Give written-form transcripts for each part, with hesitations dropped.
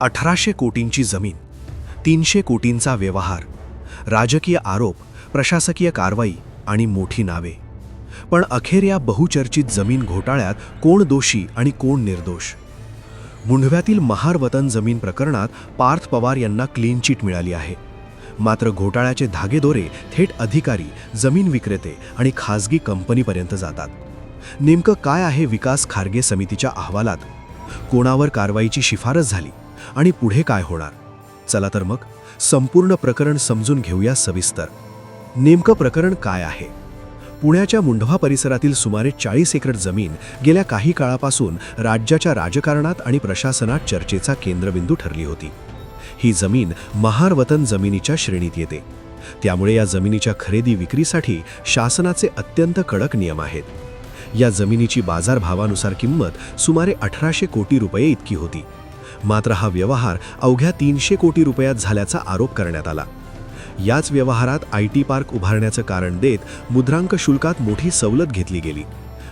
1800 कोटींची जमीन, 300 कोटींचा व्यवहार, राजकीय आरोप, प्रशासकीय कारवाई आणि मोठी नावे. पण अखेर या बहुचर्चित जमीन घोटाळ्यात कोण दोषी आणि कोण निर्दोष? मुंढव्यातील महार वतन जमीन प्रकरणात पार्थ पवार यांना क्लीन चिट मिळाली आहे. मात्र घोटाळ्याचे धागेदोरे थेट अधिकारी, जमीन विक्रेते आणि खासगी कंपनीपर्यंत जातात. नेमकं काय आहे विकास खारगे समितीच्या अहवालात? कोणावर कारवाईची शिफारस झाली आणि पुढे काय होणार? चला तर मग संपूर्ण प्रकरण समजून घेऊया सविस्तर. नेमकं प्रकरण काय आहे? पुण्याच्या मुंढवा परिसरातील सुमारे 40 एकर जमीन गेल्या काही काळापासून राज्याच्या राजकारणात आणि प्रशासनात चर्चेचा केंद्रबिंदू ठरली होती. ही जमीन महार वतन जमिनीच्या श्रेणीत येते. त्यामुळे या जमिनीच्या खरेदी विक्रीसाठी शासनाचे अत्यंत कडक नियम आहेत. या जमिनीची बाजारभावानुसार किंमत सुमारे 1800 कोटी रुपये इतकी होती. मात्र हा व्यवहार अवघ्या 300 कोटी रुपयात झाल्याचा आरोप करण्यात आला. याच व्यवहारात IT पार्क उभारण्याचं कारण देत मुद्रांक शुल्कात मोठी सवलत घेतली गेली.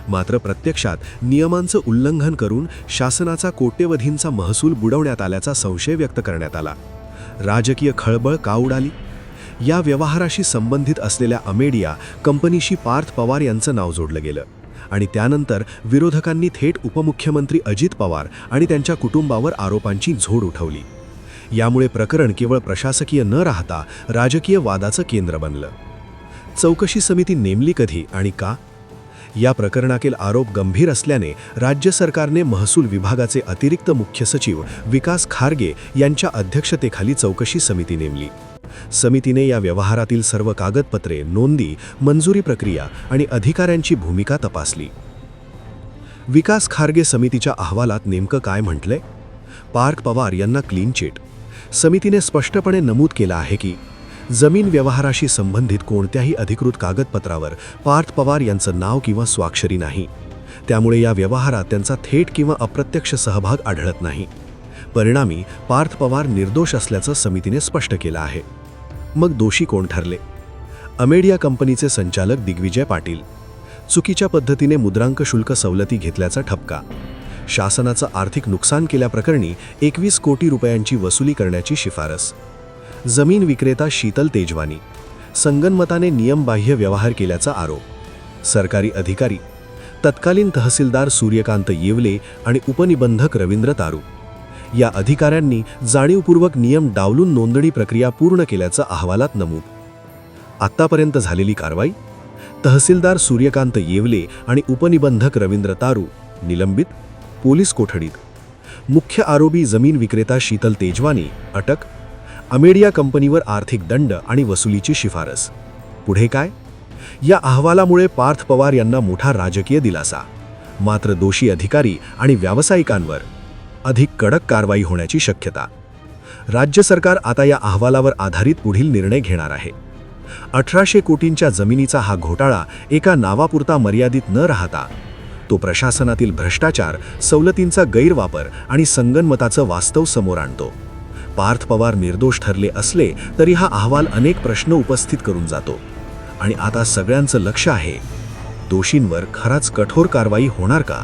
मात्र प्रत्यक्षात नियमांचं उल्लंघन करून शासनाचा कोट्यवधींचा महसूल बुडवण्यात आल्याचा संशय व्यक्त करण्यात आला. राजकीय खळबळ का उडाली? या व्यवहाराशी संबंधित असलेल्या अमेडिया कंपनीशी पार्थ पवार यांचं नाव जोडलं गेलं आणि त्यानंतर विरोधकांनी थेट उपमुख्यमंत्री अजित पवार आणि त्यांच्या कुटुंबावर आरोपांची झोड उठवली. यामुळे प्रकरण केवळ प्रशासकीय न राहता राजकीय वादाचं केंद्र बनलं. चौकशी समिती नेमली कधी आणि का? या प्रकरणातील आरोप गंभीर असल्याने राज्य सरकारने महसूल विभागाचे अतिरिक्त मुख्य सचिव विकास खारगे यांच्या अध्यक्षतेखाली चौकशी समिती नेमली. समितीने या व्यवहारातील सर्व कागदपत्रे, नोंदी, मंजुरी प्रक्रिया आणि अधिकाऱ्यांची भूमिका तपासली. विकास खारगे समितीच्या अहवालात नेमकं काय म्हटलंय? पार्थ पवार यांना क्लीन चिट. समितीने स्पष्टपणे नमूद केलं आहे की जमीन व्यवहाराशी संबंधित कोणत्याही अधिकृत कागदपत्रावर पार्थ पवार यांचं नाव किंवा स्वाक्षरी नाही. त्यामुळे या व्यवहारात त्यांचा थेट किंवा अप्रत्यक्ष सहभाग आढळत नाही. परिणामी पार्थ पवार निर्दोष असल्याचं समितीने स्पष्ट केलं आहे. मग दोषी कोण ठरले? अमेडिया कंपनीचे संचालक दिग्विजय पाटील. चुकीच्या पद्धतीने मुद्रांक शुल्क सवलती घेतल्याचा ठपका. शासनाचं आर्थिक नुकसान केल्याप्रकरणी 21 कोटी रुपयांची वसुली करण्याची शिफारस. जमीन विक्रेता शीतल तेजवानी. संगनमताने नियमबाह्य व्यवहार केल्याचा आरोप. सरकारी अधिकारी तत्कालीन तहसीलदार सूर्यकांत येवले आणि उपनिबंधक रवींद्र तारू. या अधिकाऱ्यांनी जाणीवपूर्वक नियम डावलून नोंदणी प्रक्रिया पूर्ण केल्याचं अहवालात नमूद. आत्तापर्यंत झालेली कारवाई: तहसीलदार सूर्यकांत येवले आणि उपनिबंधक रवींद्र तारू निलंबित, पोलीस कोठडीत. मुख्य आरोपी जमीन विक्रेता शीतल तेजवानी अटक. अमेडिया कंपनीवर आर्थिक दंड आणि वसुलीची शिफारस. पुढे काय? या अहवालामुळे पार्थ पवार यांना मोठा राजकीय दिलासा. मात्र दोषी अधिकारी आणि व्यावसायिकांवर अधिक कडक कारवाई होण्याची शक्यता. राज्य सरकार आता या अहवालावर आधारित पुढील निर्णय घेणार आहे. 1800 कोटींच्या जमिनीचा हा घोटाळा एका नावापुरता मर्यादित न राहता तो प्रशासनातील भ्रष्टाचार, सवलतींचा गैरवापर आणि संगनमताचं वास्तव समोर आणतो. पार्थ पवार निर्दोष ठरले असले तरी हा अहवाल अनेक प्रश्न उपस्थित करून जातो. आणि आता सगळ्यांचं लक्ष आहे, दोषींवर खराच कठोर कारवाई होणार का?